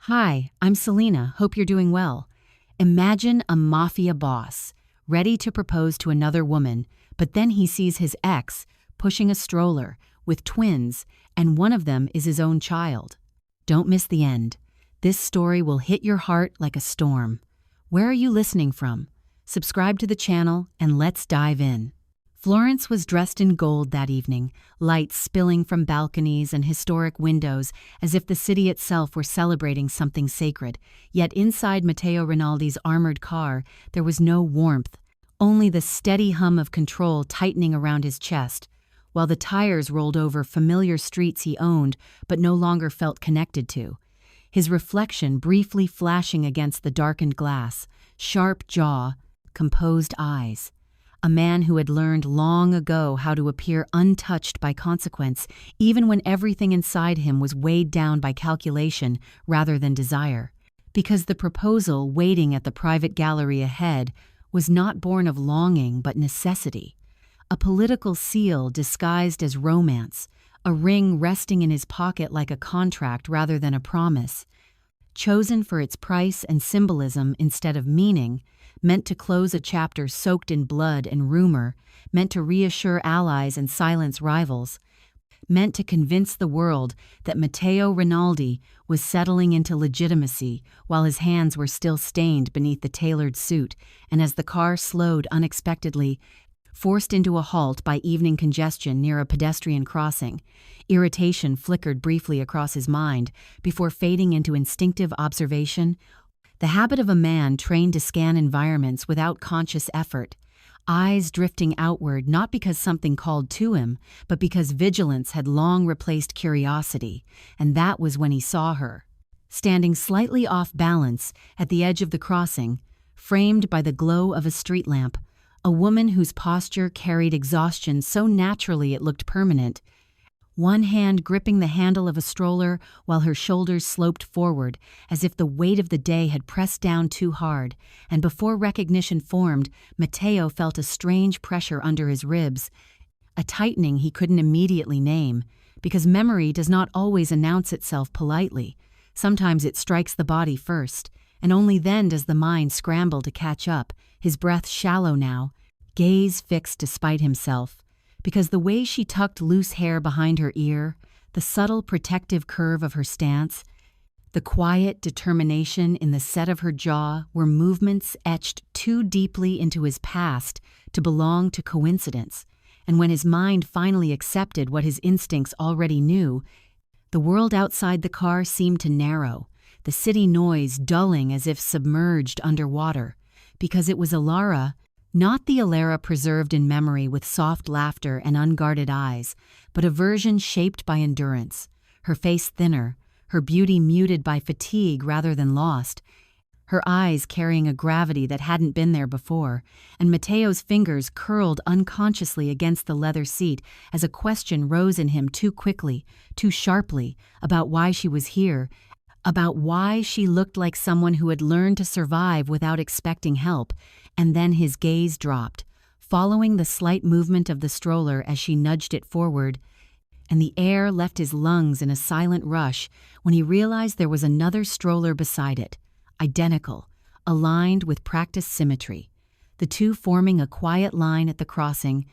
Hi, I'm Selena. Hope you're doing well. Imagine a mafia boss, ready to propose to another woman, but then he sees his ex pushing a stroller with twins, and one of them is his own child. Don't miss the end. This story will hit your heart like a storm. Where are you listening from? Subscribe to the channel and let's dive in. Florence was dressed in gold that evening, lights spilling from balconies and historic windows as if the city itself were celebrating something sacred. Yet inside Matteo Rinaldi's armored car, there was no warmth, only the steady hum of control tightening around his chest, while the tires rolled over familiar streets he owned but no longer felt connected to. His reflection briefly flashing against the darkened glass, sharp jaw, composed eyes. A man who had learned long ago how to appear untouched by consequence, even when everything inside him was weighed down by calculation rather than desire. Because the proposal waiting at the private gallery ahead was not born of longing but necessity. A political seal disguised as romance, a ring resting in his pocket like a contract rather than a promise. Chosen for its price and symbolism instead of meaning, meant to close a chapter soaked in blood and rumor, meant to reassure allies and silence rivals, meant to convince the world that Matteo Rinaldi was settling into legitimacy while his hands were still stained beneath the tailored suit, and as the car slowed unexpectedly, forced into a halt by evening congestion near a pedestrian crossing, irritation flickered briefly across his mind before fading into instinctive observation. The habit of a man trained to scan environments without conscious effort, eyes drifting outward not because something called to him, but because vigilance had long replaced curiosity, and that was when he saw her. Standing slightly off balance at the edge of the crossing, framed by the glow of a street lamp, a woman whose posture carried exhaustion so naturally it looked permanent, one hand gripping the handle of a stroller while her shoulders sloped forward as if the weight of the day had pressed down too hard, and before recognition formed, Matteo felt a strange pressure under his ribs, a tightening he couldn't immediately name, because memory does not always announce itself politely. Sometimes it strikes the body first, and only then does the mind scramble to catch up, his breath shallow now, gaze fixed despite himself. Because the way she tucked loose hair behind her ear, the subtle protective curve of her stance, the quiet determination in the set of her jaw were movements etched too deeply into his past to belong to coincidence, and when his mind finally accepted what his instincts already knew, the world outside the car seemed to narrow, the city noise dulling as if submerged underwater, because it was Elara, not the Elara preserved in memory with soft laughter and unguarded eyes, but a version shaped by endurance, her face thinner, her beauty muted by fatigue rather than lost, her eyes carrying a gravity that hadn't been there before, and Matteo's fingers curled unconsciously against the leather seat as a question rose in him too quickly, too sharply, about why she was here, about why she looked like someone who had learned to survive without expecting help. And then his gaze dropped, following the slight movement of the stroller as she nudged it forward, and the air left his lungs in a silent rush when he realized there was another stroller beside it, identical, aligned with practiced symmetry, the two forming a quiet line at the crossing,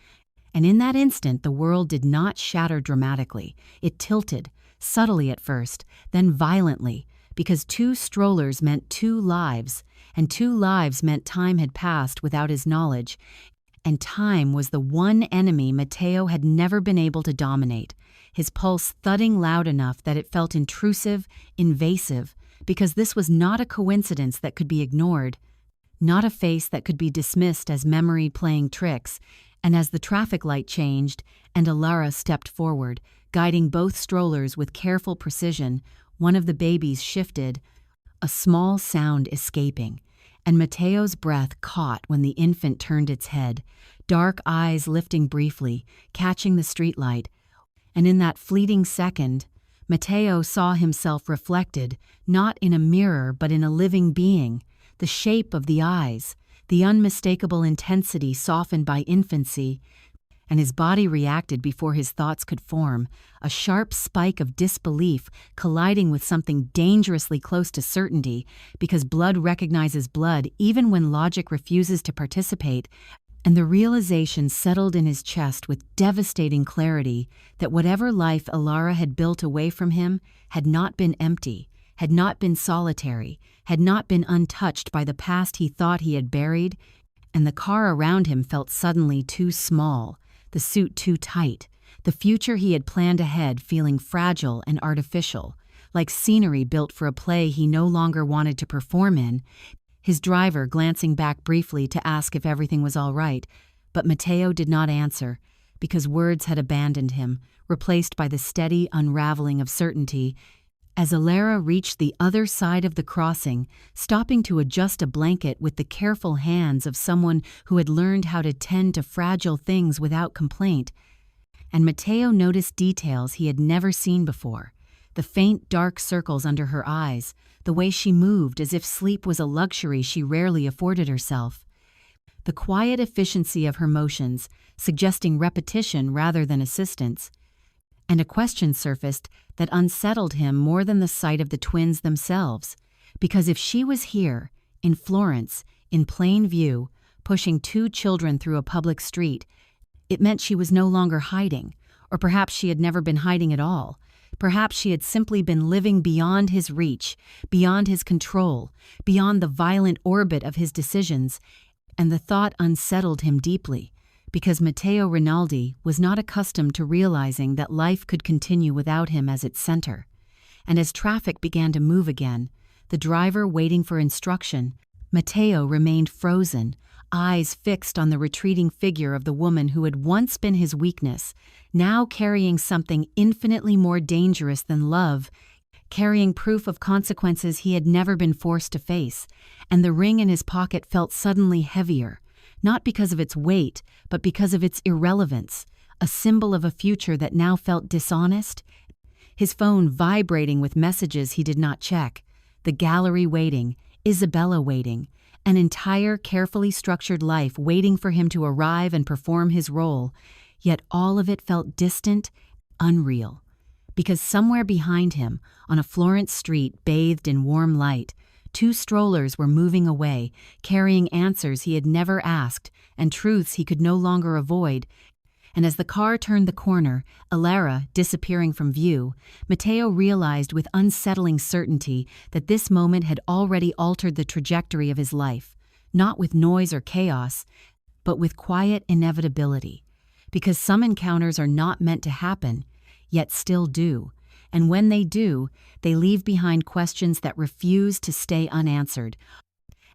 and in that instant the world did not shatter dramatically. It tilted, subtly at first, then violently, because two strollers meant two lives, and two lives meant time had passed without his knowledge, and time was the one enemy Matteo had never been able to dominate, his pulse thudding loud enough that it felt intrusive, invasive, because this was not a coincidence that could be ignored, not a face that could be dismissed as memory playing tricks, and as the traffic light changed and Elara stepped forward, guiding both strollers with careful precision, one of the babies shifted, a small sound escaping, and Matteo's breath caught when the infant turned its head, dark eyes lifting briefly, catching the streetlight, and in that fleeting second, Matteo saw himself reflected, not in a mirror but in a living being, the shape of the eyes, the unmistakable intensity softened by infancy, and his body reacted before his thoughts could form, a sharp spike of disbelief colliding with something dangerously close to certainty, because blood recognizes blood even when logic refuses to participate, and the realization settled in his chest with devastating clarity that whatever life Elara had built away from him had not been empty, had not been solitary, had not been untouched by the past he thought he had buried, and the car around him felt suddenly too small, the suit too tight, the future he had planned ahead feeling fragile and artificial, like scenery built for a play he no longer wanted to perform in, his driver glancing back briefly to ask if everything was all right, but Matteo did not answer, because words had abandoned him, replaced by the steady unraveling of certainty, as Elara reached the other side of the crossing, stopping to adjust a blanket with the careful hands of someone who had learned how to tend to fragile things without complaint. And Matteo noticed details he had never seen before, the faint dark circles under her eyes, the way she moved as if sleep was a luxury she rarely afforded herself, the quiet efficiency of her motions, suggesting repetition rather than assistance, and a question surfaced that unsettled him more than the sight of the twins themselves, because if she was here, in Florence, in plain view, pushing two children through a public street, it meant she was no longer hiding, or perhaps she had never been hiding at all. Perhaps she had simply been living beyond his reach, beyond his control, beyond the violent orbit of his decisions, and the thought unsettled him deeply, because Matteo Rinaldi was not accustomed to realizing that life could continue without him as its center. And as traffic began to move again, the driver waiting for instruction, Matteo remained frozen, eyes fixed on the retreating figure of the woman who had once been his weakness, now carrying something infinitely more dangerous than love, carrying proof of consequences he had never been forced to face, and the ring in his pocket felt suddenly heavier, not because of its weight, but because of its irrelevance, a symbol of a future that now felt dishonest. His phone vibrating with messages he did not check, the gallery waiting, Isabella waiting, an entire carefully structured life waiting for him to arrive and perform his role, yet all of it felt distant, unreal. Because somewhere behind him, on a Florence street bathed in warm light, two strollers were moving away, carrying answers he had never asked and truths he could no longer avoid. And as the car turned the corner, Elara disappearing from view, Matteo realized with unsettling certainty that this moment had already altered the trajectory of his life, not with noise or chaos, but with quiet inevitability. Because some encounters are not meant to happen, yet still do, and when they do, they leave behind questions that refuse to stay unanswered.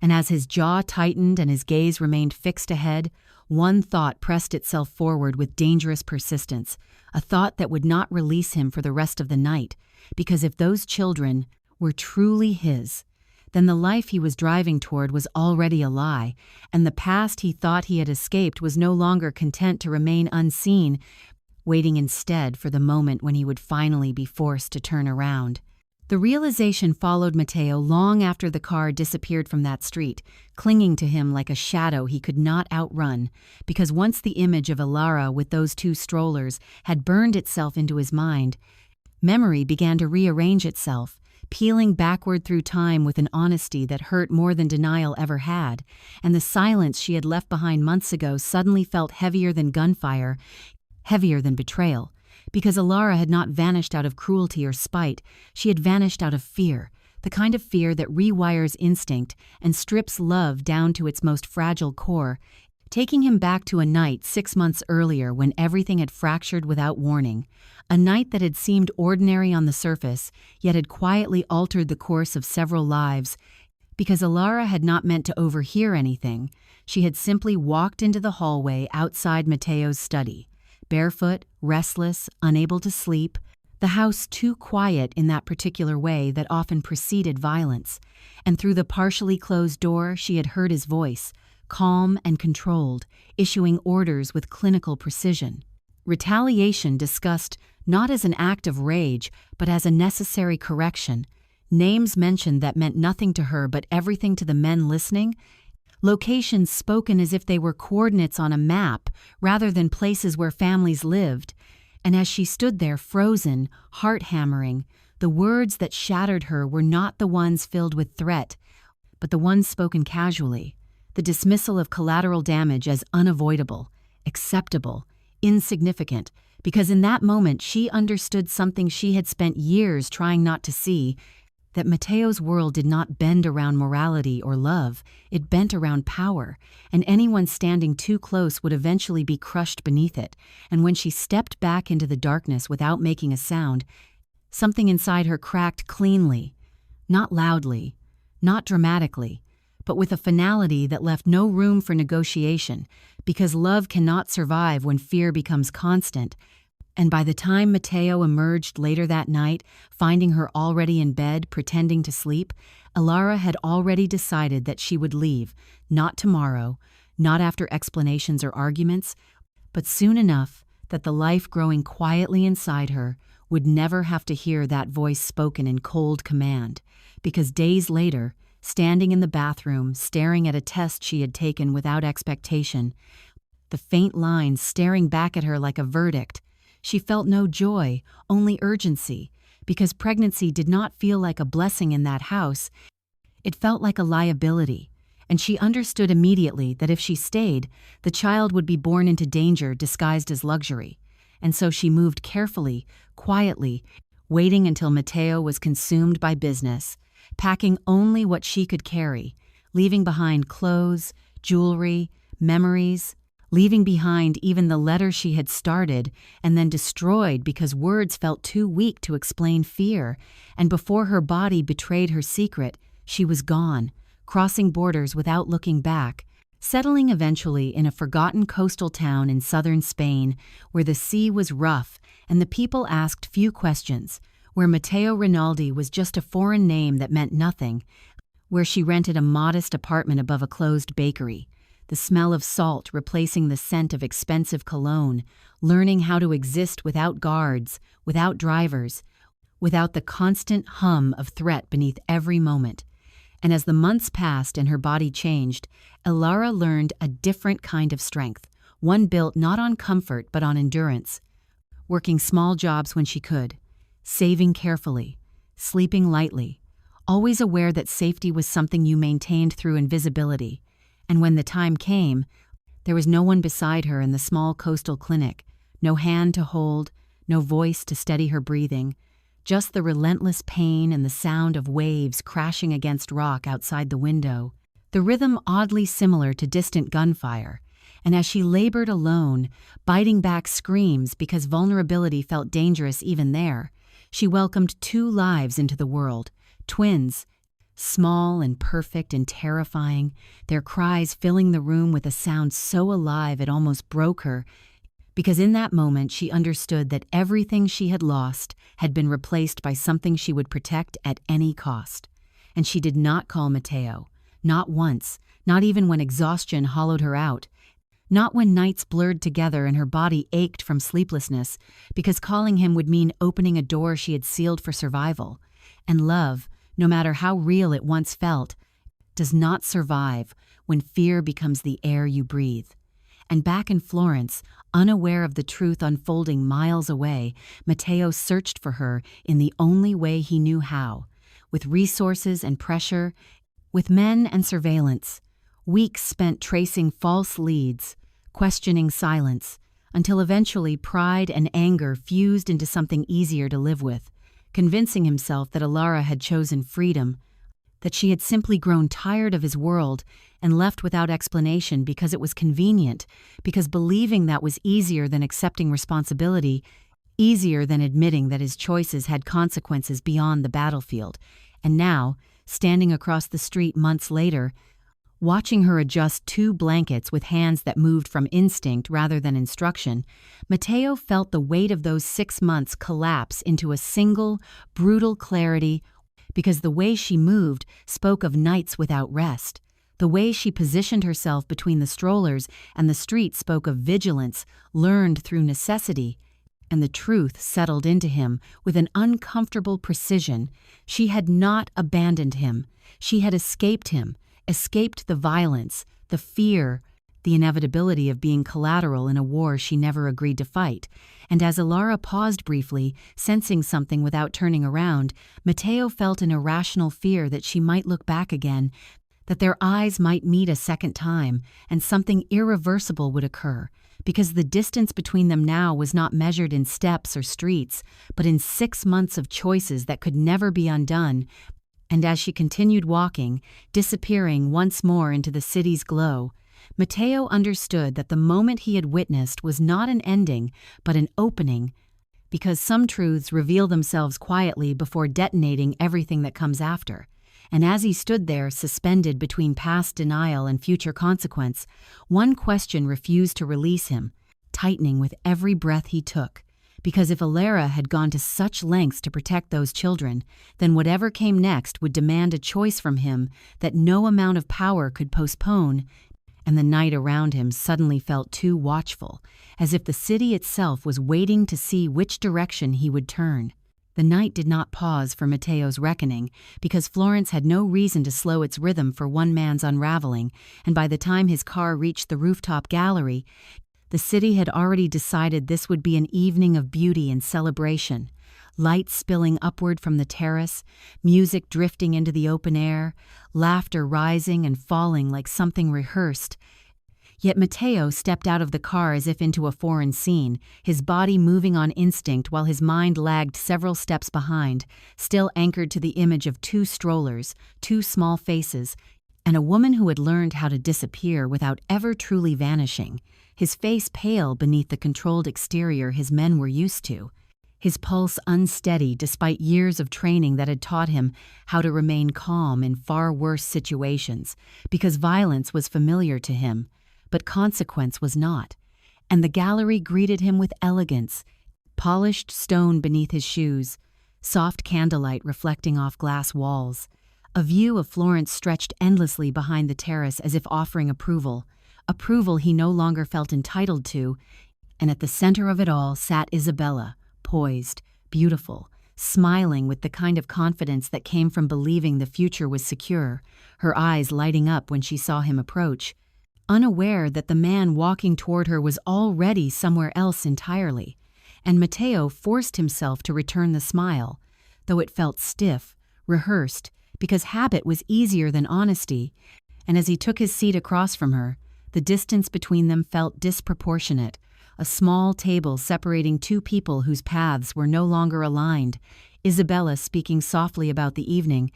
And as his jaw tightened and his gaze remained fixed ahead, one thought pressed itself forward with dangerous persistence, a thought that would not release him for the rest of the night, because if those children were truly his, then the life he was driving toward was already a lie, and the past he thought he had escaped was no longer content to remain unseen, waiting instead for the moment when he would finally be forced to turn around. The realization followed Matteo long after the car disappeared from that street, clinging to him like a shadow he could not outrun, because once the image of Elara with those two strollers had burned itself into his mind, memory began to rearrange itself, peeling backward through time with an honesty that hurt more than denial ever had, and the silence she had left behind months ago suddenly felt heavier than gunfire, heavier than betrayal. Because Elara had not vanished out of cruelty or spite, she had vanished out of fear, the kind of fear that rewires instinct and strips love down to its most fragile core, taking him back to a night 6 months earlier when everything had fractured without warning, a night that had seemed ordinary on the surface, yet had quietly altered the course of several lives. Because Elara had not meant to overhear anything, she had simply walked into the hallway outside Matteo's study. Barefoot, restless, unable to sleep, the house too quiet in that particular way that often preceded violence, and through the partially closed door she had heard his voice, calm and controlled, issuing orders with clinical precision. Retaliation discussed not as an act of rage, but as a necessary correction. Names mentioned that meant nothing to her but everything to the men listening. locations spoken as if they were coordinates on a map rather than places where families lived. And as she stood there frozen, heart-hammering, the words that shattered her were not the ones filled with threat, but the ones spoken casually, the dismissal of collateral damage as unavoidable, acceptable, insignificant, because in that moment she understood something she had spent years trying not to see, that Matteo's world did not bend around morality or love, it bent around power, and anyone standing too close would eventually be crushed beneath it. And when she stepped back into the darkness without making a sound, something inside her cracked cleanly, not loudly, not dramatically, but with a finality that left no room for negotiation, because love cannot survive when fear becomes constant. And by the time Matteo emerged later that night, finding her already in bed, pretending to sleep, Elara had already decided that she would leave, not tomorrow, not after explanations or arguments, but soon enough that the life growing quietly inside her would never have to hear that voice spoken in cold command, because days later, standing in the bathroom, staring at a test she had taken without expectation, the faint lines staring back at her like a verdict, she felt no joy, only urgency, because pregnancy did not feel like a blessing in that house. It felt like a liability, and she understood immediately that if she stayed, the child would be born into danger disguised as luxury. And so she moved carefully, quietly, waiting until Matteo was consumed by business, packing only what she could carry, leaving behind clothes, jewelry, memories, leaving behind even the letter she had started and then destroyed because words felt too weak to explain fear, and before her body betrayed her secret, she was gone, crossing borders without looking back, settling eventually in a forgotten coastal town in southern Spain where the sea was rough and the people asked few questions, where Matteo Rinaldi was just a foreign name that meant nothing, where she rented a modest apartment above a closed bakery, the smell of salt replacing the scent of expensive cologne, learning how to exist without guards, without drivers, without the constant hum of threat beneath every moment. And as the months passed and her body changed, Elara learned a different kind of strength, one built not on comfort but on endurance, working small jobs when she could, saving carefully, sleeping lightly, always aware that safety was something you maintained through invisibility. And when the time came, there was no one beside her in the small coastal clinic, no hand to hold, no voice to steady her breathing, just the relentless pain and the sound of waves crashing against rock outside the window, the rhythm oddly similar to distant gunfire. And as she labored alone, biting back screams because vulnerability felt dangerous even there, she welcomed two lives into the world, twins, small and perfect and terrifying, their cries filling the room with a sound so alive it almost broke her, because in that moment she understood that everything she had lost had been replaced by something she would protect at any cost. And she did not call Matteo, not once, not even when exhaustion hollowed her out, not when nights blurred together and her body ached from sleeplessness, because calling him would mean opening a door she had sealed for survival. And love, no matter how real it once felt, does not survive when fear becomes the air you breathe. And back in Florence, unaware of the truth unfolding miles away, Matteo searched for her in the only way he knew how, with resources and pressure, with men and surveillance, weeks spent tracing false leads, questioning silence, until eventually pride and anger fused into something easier to live with, convincing himself that Elara had chosen freedom, that she had simply grown tired of his world and left without explanation because it was convenient, because believing that was easier than accepting responsibility, easier than admitting that his choices had consequences beyond the battlefield. And now, standing across the street months later, watching her adjust two blankets with hands that moved from instinct rather than instruction, Matteo felt the weight of those 6 months collapse into a single, brutal clarity, because the way she moved spoke of nights without rest. The way she positioned herself between the strollers and the street spoke of vigilance, learned through necessity. And the truth settled into him with an uncomfortable precision. She had not abandoned him. She had escaped him, escaped the violence, the fear, the inevitability of being collateral in a war she never agreed to fight. And as Elara paused briefly, sensing something without turning around, Matteo felt an irrational fear that she might look back again, that their eyes might meet a second time, and something irreversible would occur, because the distance between them now was not measured in steps or streets, but in 6 months of choices that could never be undone. And as she continued walking, disappearing once more into the city's glow, Matteo understood that the moment he had witnessed was not an ending, but an opening, because some truths reveal themselves quietly before detonating everything that comes after. And as he stood there, suspended between past denial and future consequence, one question refused to release him, tightening with every breath he took. Because if Elara had gone to such lengths to protect those children, then whatever came next would demand a choice from him that no amount of power could postpone. And the night around him suddenly felt too watchful, as if the city itself was waiting to see which direction he would turn. The night did not pause for Matteo's reckoning, because Florence had no reason to slow its rhythm for one man's unraveling, and by the time his car reached the rooftop gallery, the city had already decided this would be an evening of beauty and celebration. Light spilling upward from the terrace, music drifting into the open air, laughter rising and falling like something rehearsed. Yet Matteo stepped out of the car as if into a foreign scene, his body moving on instinct while his mind lagged several steps behind, still anchored to the image of 2 strollers, 2 small faces, and a woman who had learned how to disappear without ever truly vanishing, his face pale beneath the controlled exterior his men were used to. His pulse unsteady despite years of training that had taught him how to remain calm in far worse situations, because violence was familiar to him, but consequence was not. And the gallery greeted him with elegance, polished stone beneath his shoes, soft candlelight reflecting off glass walls. A view of Florence stretched endlessly behind the terrace as if offering approval he no longer felt entitled to, and at the center of it all sat Isabella, poised, beautiful, smiling with the kind of confidence that came from believing the future was secure, her eyes lighting up when she saw him approach, unaware that the man walking toward her was already somewhere else entirely. And Matteo forced himself to return the smile, though it felt stiff, rehearsed, because habit was easier than honesty, and as he took his seat across from her, the distance between them felt disproportionate, a small table separating 2 people whose paths were no longer aligned, Isabella speaking softly about the evening,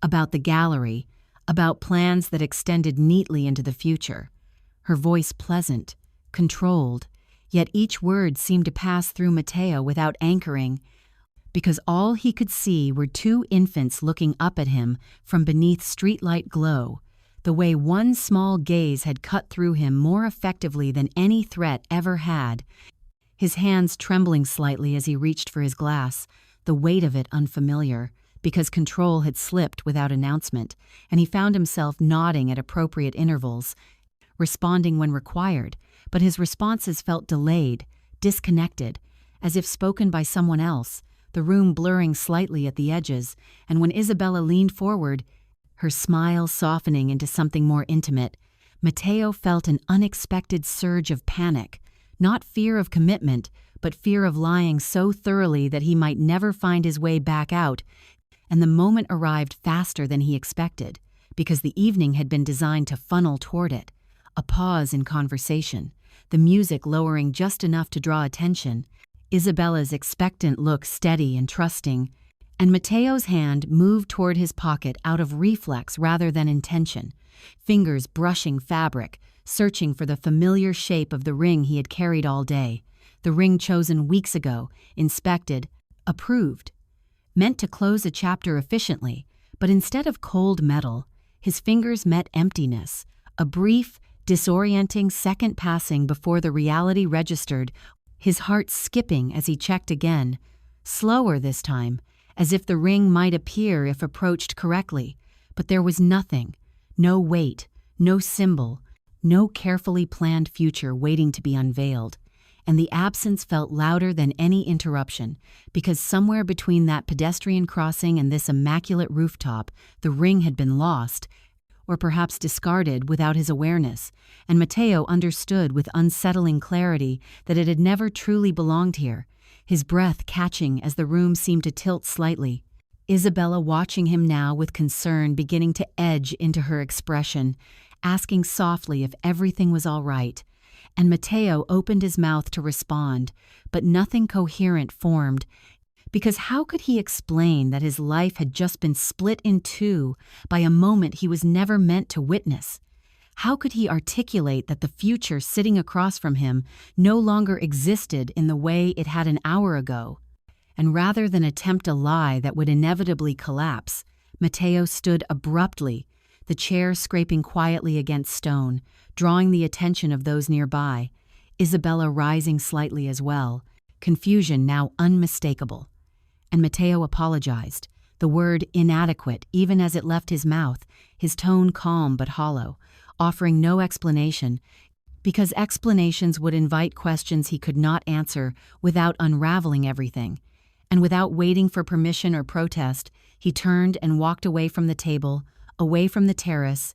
about the gallery, about plans that extended neatly into the future. Her voice pleasant, controlled, yet each word seemed to pass through Matteo without anchoring, because all he could see were 2 infants looking up at him from beneath streetlight glow, the way one small gaze had cut through him more effectively than any threat ever had. His hands trembling slightly as he reached for his glass, the weight of it unfamiliar, because control had slipped without announcement, and he found himself nodding at appropriate intervals, responding when required, but his responses felt delayed, disconnected, as if spoken by someone else, the room blurring slightly at the edges, and when Isabella leaned forward, her smile softening into something more intimate, Matteo felt an unexpected surge of panic, not fear of commitment, but fear of lying so thoroughly that he might never find his way back out, and the moment arrived faster than he expected, because the evening had been designed to funnel toward it. A pause in conversation, the music lowering just enough to draw attention, Isabella's expectant look steady and trusting, and Matteo's hand moved toward his pocket out of reflex rather than intention, fingers brushing fabric, searching for the familiar shape of the ring he had carried all day, the ring chosen weeks ago, inspected, approved. Meant to close a chapter efficiently, but instead of cold metal, his fingers met emptiness, a brief, disorienting second passing before the reality registered, his heart skipping as he checked again, slower this time, as if the ring might appear if approached correctly, but there was nothing, no weight, no symbol, no carefully planned future waiting to be unveiled, and the absence felt louder than any interruption, because somewhere between that pedestrian crossing and this immaculate rooftop, the ring had been lost, or perhaps discarded without his awareness, and Matteo understood with unsettling clarity that it had never truly belonged here, his breath catching as the room seemed to tilt slightly. Isabella watching him now with concern beginning to edge into her expression, asking softly if everything was all right, and Matteo opened his mouth to respond, but nothing coherent formed, because how could he explain that his life had just been split in two by a moment he was never meant to witness? How could he articulate that the future sitting across from him no longer existed in the way it had an hour ago? And rather than attempt a lie that would inevitably collapse, Matteo stood abruptly, the chair scraping quietly against stone, drawing the attention of those nearby, Isabella rising slightly as well, confusion now unmistakable. And Matteo apologized, the word inadequate even as it left his mouth, his tone calm but hollow, offering no explanation, because explanations would invite questions he could not answer without unraveling everything. And without waiting for permission or protest, he turned and walked away from the table, away from the terrace,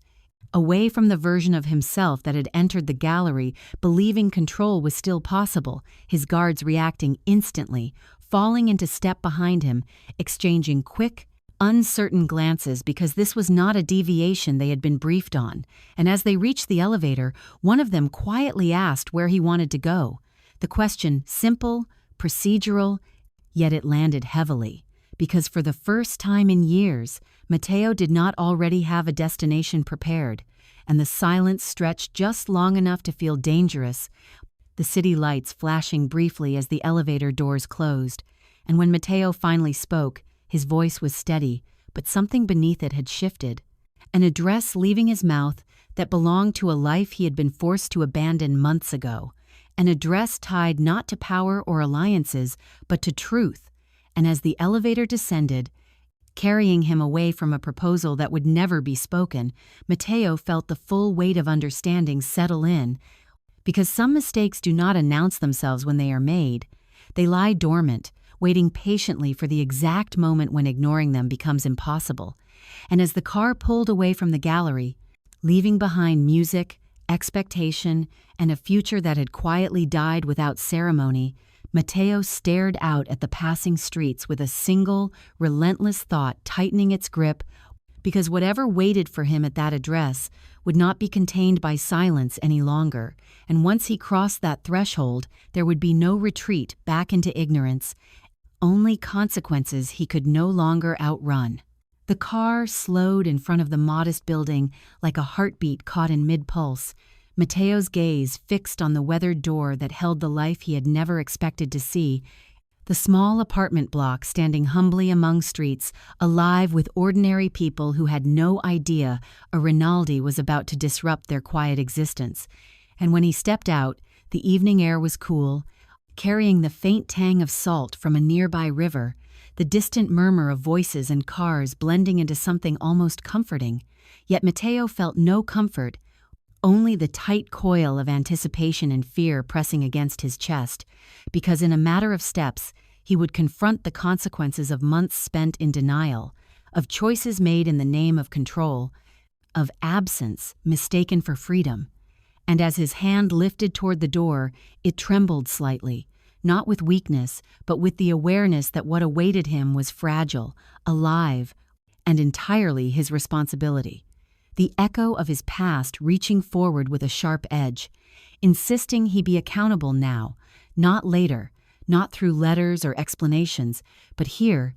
away from the version of himself that had entered the gallery, believing control was still possible, his guards reacting instantly, falling into step behind him, exchanging quick, uncertain glances because this was not a deviation they had been briefed on, and as they reached the elevator, one of them quietly asked where he wanted to go. The question simple, procedural, yet it landed heavily, because for the first time in years, Matteo did not already have a destination prepared, and the silence stretched just long enough to feel dangerous, the city lights flashing briefly as the elevator doors closed, and when Matteo finally spoke, his voice was steady, but something beneath it had shifted. An address leaving his mouth that belonged to a life he had been forced to abandon months ago, an address tied not to power or alliances, but to truth, and as the elevator descended, carrying him away from a proposal that would never be spoken, Matteo felt the full weight of understanding settle in, because some mistakes do not announce themselves when they are made. They lie dormant, waiting patiently for the exact moment when ignoring them becomes impossible. And as the car pulled away from the gallery, leaving behind music, expectation, and a future that had quietly died without ceremony, Matteo stared out at the passing streets with a single, relentless thought tightening its grip, because whatever waited for him at that address would not be contained by silence any longer, and once he crossed that threshold, there would be no retreat back into ignorance, only consequences he could no longer outrun. The car slowed in front of the modest building like a heartbeat caught in mid-pulse, Matteo's gaze fixed on the weathered door that held the life he had never expected to see, the small apartment block standing humbly among streets, alive with ordinary people who had no idea a Rinaldi was about to disrupt their quiet existence. And when he stepped out, the evening air was cool, carrying the faint tang of salt from a nearby river, the distant murmur of voices and cars blending into something almost comforting. Yet Matteo felt no comfort, only the tight coil of anticipation and fear pressing against his chest, because in a matter of steps, he would confront the consequences of months spent in denial, of choices made in the name of control, of absence mistaken for freedom. And as his hand lifted toward the door, it trembled slightly, not with weakness, but with the awareness that what awaited him was fragile, alive, and entirely his responsibility. The echo of his past reaching forward with a sharp edge, insisting he be accountable now, not later, not through letters or explanations, but here,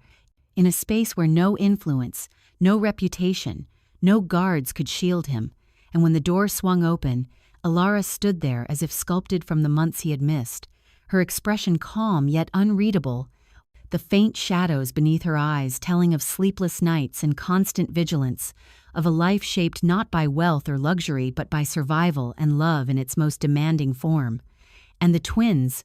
in a space where no influence, no reputation, no guards could shield him. And when the door swung open, Elara stood there as if sculpted from the months he had missed, her expression calm yet unreadable, the faint shadows beneath her eyes telling of sleepless nights and constant vigilance, of a life shaped not by wealth or luxury but by survival and love in its most demanding form. And the twins,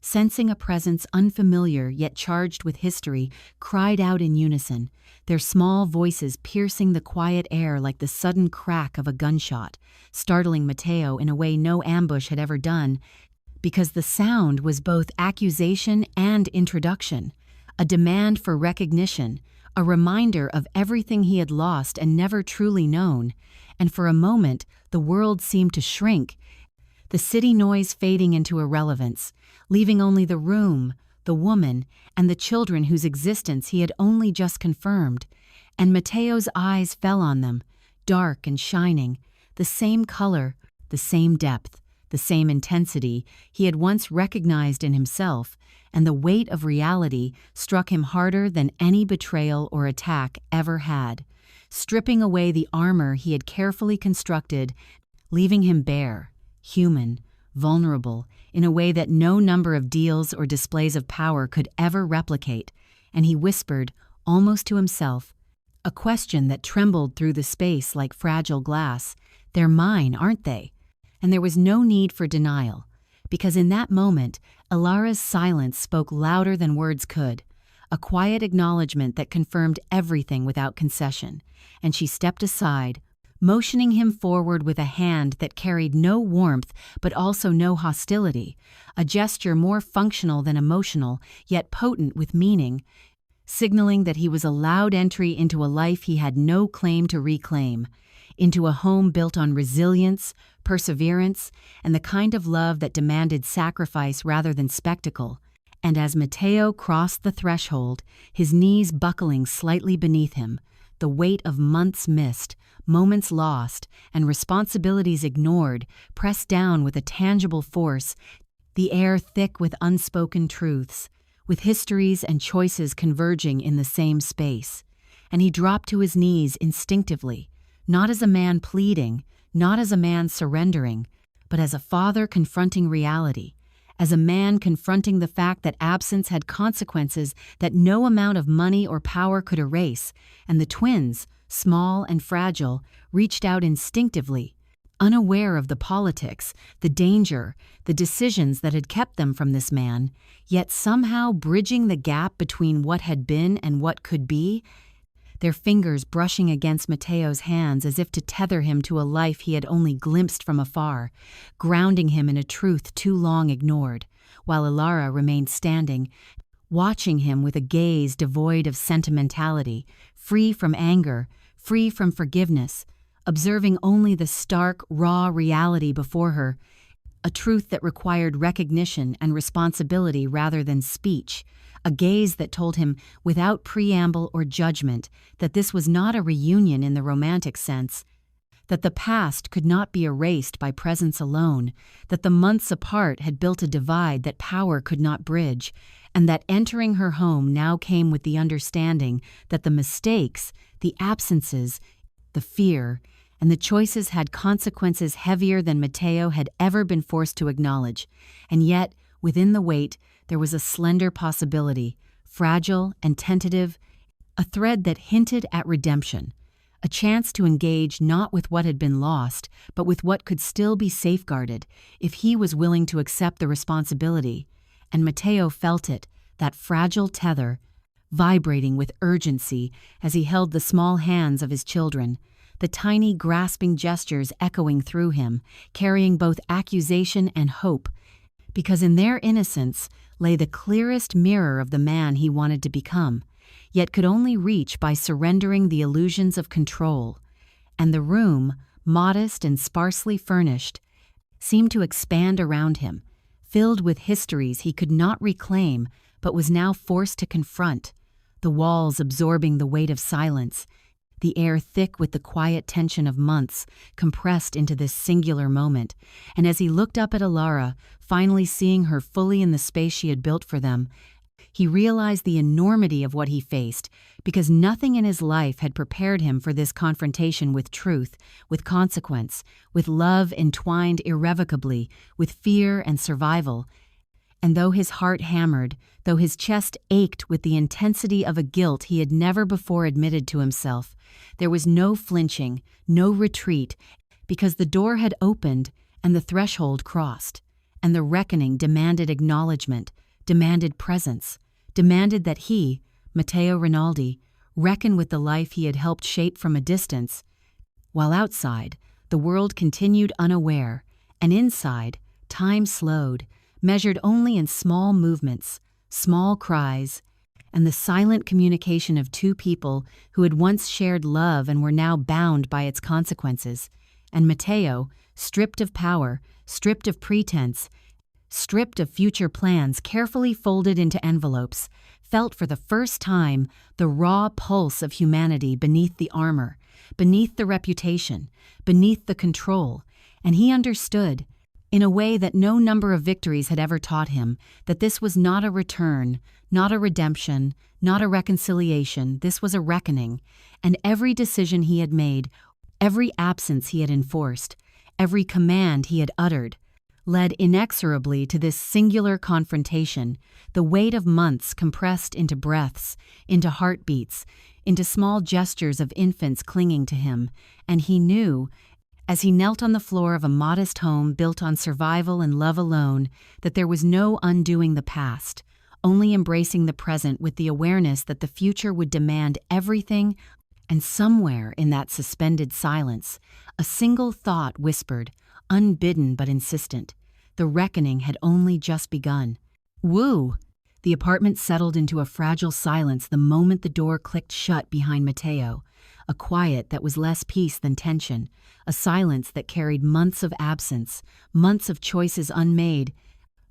sensing a presence unfamiliar yet charged with history, cried out in unison, their small voices piercing the quiet air like the sudden crack of a gunshot, startling Matteo in a way no ambush had ever done, because the sound was both accusation and introduction, a demand for recognition, a reminder of everything he had lost and never truly known, and for a moment the world seemed to shrink, the city noise fading into irrelevance, leaving only the room, the woman, and the children whose existence he had only just confirmed. And Matteo's eyes fell on them, dark and shining, the same color, the same depth, the same intensity he had once recognized in himself, and the weight of reality struck him harder than any betrayal or attack ever had, stripping away the armor he had carefully constructed, leaving him bare, human, vulnerable, in a way that no number of deals or displays of power could ever replicate. And he whispered, almost to himself, a question that trembled through the space like fragile glass, "They're mine, aren't they?" And there was no need for denial, because in that moment, Elara's silence spoke louder than words could, a quiet acknowledgement that confirmed everything without concession, and she stepped aside, motioning him forward with a hand that carried no warmth but also no hostility, a gesture more functional than emotional, yet potent with meaning, signaling that he was allowed entry into a life he had no claim to reclaim, into a home built on resilience, perseverance, and the kind of love that demanded sacrifice rather than spectacle. And as Matteo crossed the threshold, his knees buckling slightly beneath him, the weight of months missed, moments lost, and responsibilities ignored pressed down with a tangible force, the air thick with unspoken truths, with histories and choices converging in the same space. And he dropped to his knees instinctively, not as a man pleading, not as a man surrendering, but as a father confronting reality, as a man confronting the fact that absence had consequences that no amount of money or power could erase, and the twins, small and fragile, reached out instinctively, unaware of the politics, the danger, the decisions that had kept them from this man, yet somehow bridging the gap between what had been and what could be, their fingers brushing against Matteo's hands as if to tether him to a life he had only glimpsed from afar, grounding him in a truth too long ignored, while Elara remained standing, watching him with a gaze devoid of sentimentality, free from anger, free from forgiveness, observing only the stark, raw reality before her, a truth that required recognition and responsibility rather than speech, a gaze that told him, without preamble or judgment, that this was not a reunion in the romantic sense, that the past could not be erased by presence alone, that the months apart had built a divide that power could not bridge, and that entering her home now came with the understanding that the mistakes, the absences, the fear, and the choices had consequences heavier than Matteo had ever been forced to acknowledge, and yet, within the weight, there was a slender possibility, fragile and tentative, a thread that hinted at redemption, a chance to engage not with what had been lost, but with what could still be safeguarded if he was willing to accept the responsibility. And Matteo felt it, that fragile tether, vibrating with urgency as he held the small hands of his children, the tiny grasping gestures echoing through him, carrying both accusation and hope, because in their innocence lay the clearest mirror of the man he wanted to become, yet could only reach by surrendering the illusions of control. And the room, modest and sparsely furnished, seemed to expand around him, filled with histories he could not reclaim but was now forced to confront, the walls absorbing the weight of silence, the air thick with the quiet tension of months compressed into this singular moment. And as he looked up at Elara, finally seeing her fully in the space she had built for them, he realized the enormity of what he faced, because nothing in his life had prepared him for this confrontation with truth, with consequence, with love entwined irrevocably, with fear and survival. And though his heart hammered, though his chest ached with the intensity of a guilt he had never before admitted to himself, there was no flinching, no retreat, because the door had opened and the threshold crossed, and the reckoning demanded acknowledgement, demanded presence, demanded that he, Matteo Rinaldi, reckon with the life he had helped shape from a distance, while outside, the world continued unaware, and inside, time slowed, measured only in small movements, small cries, and the silent communication of two people who had once shared love and were now bound by its consequences. And Matteo, stripped of power, stripped of pretense, stripped of future plans carefully folded into envelopes, felt for the first time the raw pulse of humanity beneath the armor, beneath the reputation, beneath the control, and he understood, in a way that no number of victories had ever taught him, that this was not a return, not a redemption, not a reconciliation, this was a reckoning, and every decision he had made, every absence he had enforced, every command he had uttered, led inexorably to this singular confrontation, the weight of months compressed into breaths, into heartbeats, into small gestures of infants clinging to him, and he knew, as he knelt on the floor of a modest home built on survival and love alone, that there was no undoing the past, only embracing the present with the awareness that the future would demand everything, and somewhere in that suspended silence, a single thought whispered, unbidden but insistent. The reckoning had only just begun. Woo! The apartment settled into a fragile silence the moment the door clicked shut behind Matteo, a quiet that was less peace than tension, a silence that carried months of absence, months of choices unmade,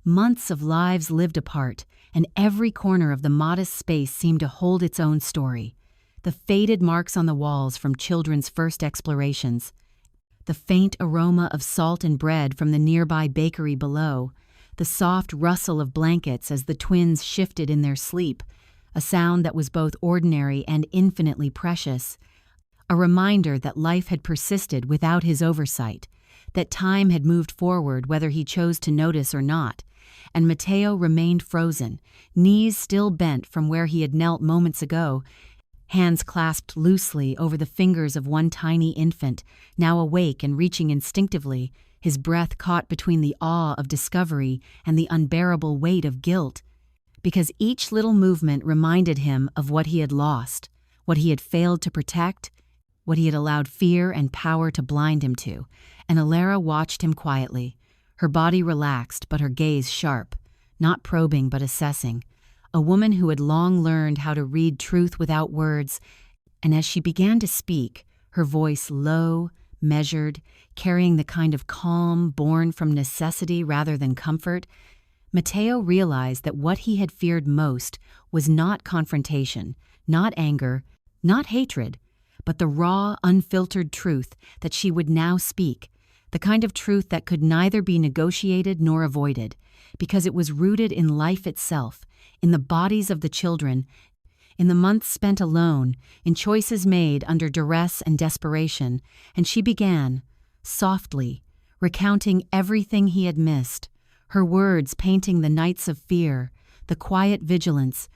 months of lives lived apart, and every corner of the modest space seemed to hold its own story. The faded marks on the walls from children's first explorations, the faint aroma of salt and bread from the nearby bakery below, the soft rustle of blankets as the twins shifted in their sleep, a sound that was both ordinary and infinitely precious, a reminder that life had persisted without his oversight, that time had moved forward whether he chose to notice or not, and Matteo remained frozen, knees still bent from where he had knelt moments ago, hands clasped loosely over the fingers of one tiny infant, now awake and reaching instinctively, his breath caught between the awe of discovery and the unbearable weight of guilt, because each little movement reminded him of what he had lost, what he had failed to protect, what he had allowed fear and power to blind him to, and Elara watched him quietly, her body relaxed but her gaze sharp, not probing but assessing, a woman who had long learned how to read truth without words, and as she began to speak, her voice low, measured, carrying the kind of calm born from necessity rather than comfort, Matteo realized that what he had feared most was not confrontation, not anger, not hatred, but the raw, unfiltered truth that she would now speak, the kind of truth that could neither be negotiated nor avoided, because it was rooted in life itself, in the bodies of the children, in the months spent alone, in choices made under duress and desperation, and she began, softly, recounting everything he had missed, her words painting the nights of fear, the quiet vigilance,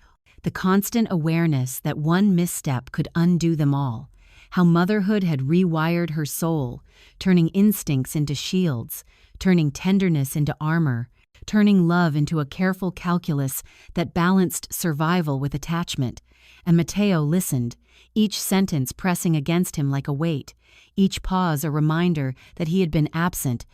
the constant awareness that one misstep could undo them all, how motherhood had rewired her soul, turning instincts into shields, turning tenderness into armor, turning love into a careful calculus that balanced survival with attachment, and Matteo listened, each sentence pressing against him like a weight, each pause a reminder that he had been absent,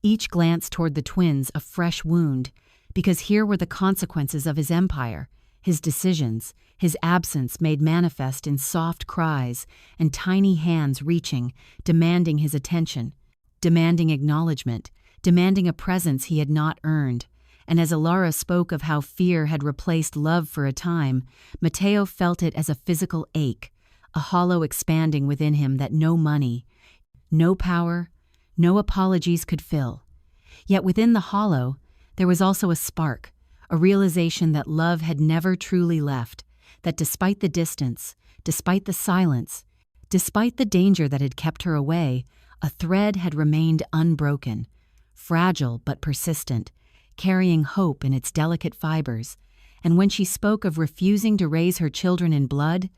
each glance toward the twins a fresh wound, because here were the consequences of his empire, his decisions, his absence made manifest in soft cries and tiny hands reaching, demanding his attention, demanding acknowledgement, demanding a presence he had not earned. And as Elara spoke of how fear had replaced love for a time, Matteo felt it as a physical ache, a hollow expanding within him that no money, no power, no apologies could fill. Yet within the hollow, there was also a spark, a realization that love had never truly left, that despite the distance, despite the silence, despite the danger that had kept her away, a thread had remained unbroken, fragile but persistent, carrying hope in its delicate fibers, and when she spoke of refusing to raise her children in blood,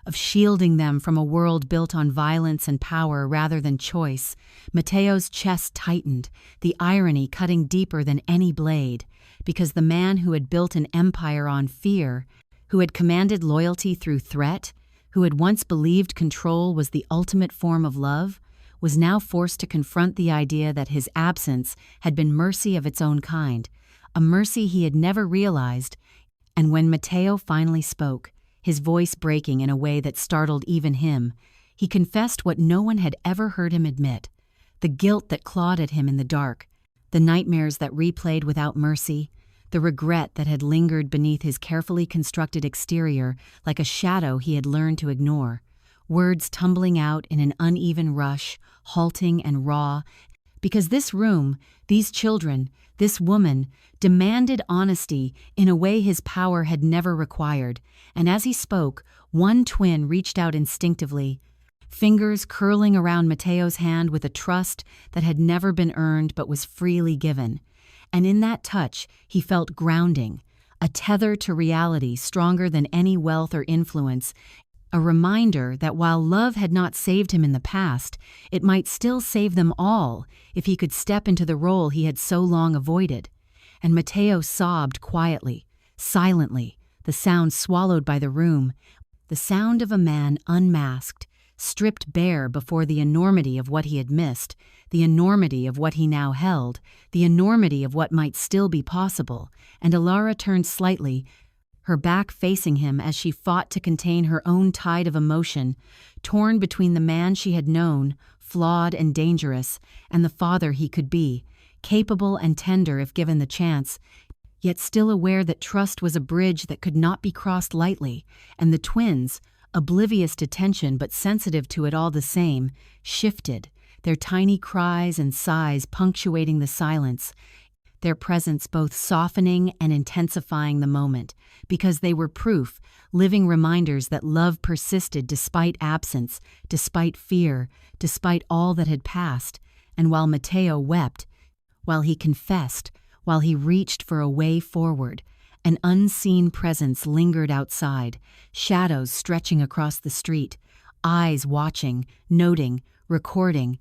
of shielding them from a world built on violence and power rather than choice, Matteo's chest tightened, the irony cutting deeper than any blade, because the man who had built an empire on fear, who had commanded loyalty through threat, who had once believed control was the ultimate form of love, was now forced to confront the idea that his absence had been mercy of its own kind, a mercy he had never realized, And when Matteo finally spoke, his voice breaking in a way that startled even him, he confessed what no one had ever heard him admit: the guilt that clawed at him in the dark, the nightmares that replayed without mercy, the regret that had lingered beneath his carefully constructed exterior like a shadow he had learned to ignore, words tumbling out in an uneven rush, halting and raw, because this room, these children, this woman demanded honesty in a way his power had never required, and as he spoke, one twin reached out instinctively, fingers curling around Matteo's hand with a trust that had never been earned but was freely given. And in that touch, he felt grounding, a tether to reality stronger than any wealth or influence, a reminder that while love had not saved him in the past, it might still save them all if he could step into the role he had so long avoided. And Matteo sobbed quietly, silently, the sound swallowed by the room, the sound of a man unmasked, stripped bare before the enormity of what he had missed, the enormity of what he now held, the enormity of what might still be possible. And Elara turned slightly, her back facing him as she fought to contain her own tide of emotion, torn between the man she had known, flawed and dangerous, and the father he could be, capable and tender if given the chance, yet still aware that trust was a bridge that could not be crossed lightly. And the twins, oblivious to tension but sensitive to it all the same, shifted, their tiny cries and sighs punctuating the silence, their presence both softening and intensifying the moment, because they were proof, living reminders that love persisted despite absence, despite fear, despite all that had passed. And while Matteo wept, while he confessed, while he reached for a way forward, an unseen presence lingered outside, shadows stretching across the street, eyes watching, noting, recording,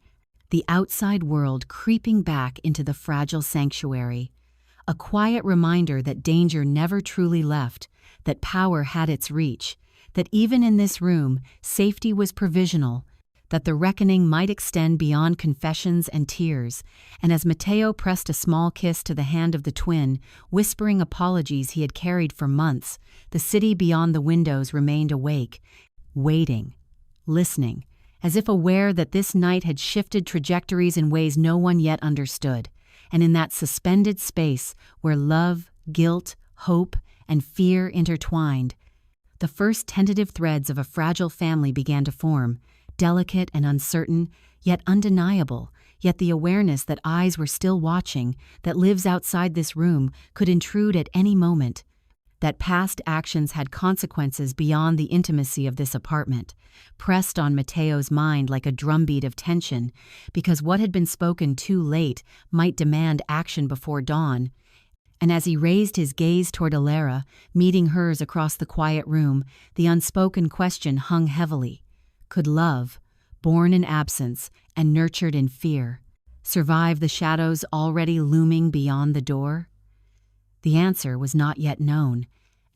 the outside world creeping back into the fragile sanctuary. A quiet reminder that danger never truly left, that power had its reach, that even in this room, safety was provisional, that the reckoning might extend beyond confessions and tears. And as Matteo pressed a small kiss to the hand of the twin, whispering apologies he had carried for months, the city beyond the windows remained awake, waiting, listening, as if aware that this night had shifted trajectories in ways no one yet understood. And in that suspended space where love, guilt, hope, and fear intertwined, the first tentative threads of a fragile family began to form, delicate and uncertain, yet undeniable, yet the awareness that eyes were still watching, that lives outside this room, could intrude at any moment, that past actions had consequences beyond the intimacy of this apartment, pressed on Matteo's mind like a drumbeat of tension, because what had been spoken too late might demand action before dawn. And as he raised his gaze toward Elara, meeting hers across the quiet room, the unspoken question hung heavily: could love, born in absence and nurtured in fear, survive the shadows already looming beyond the door? The answer was not yet known,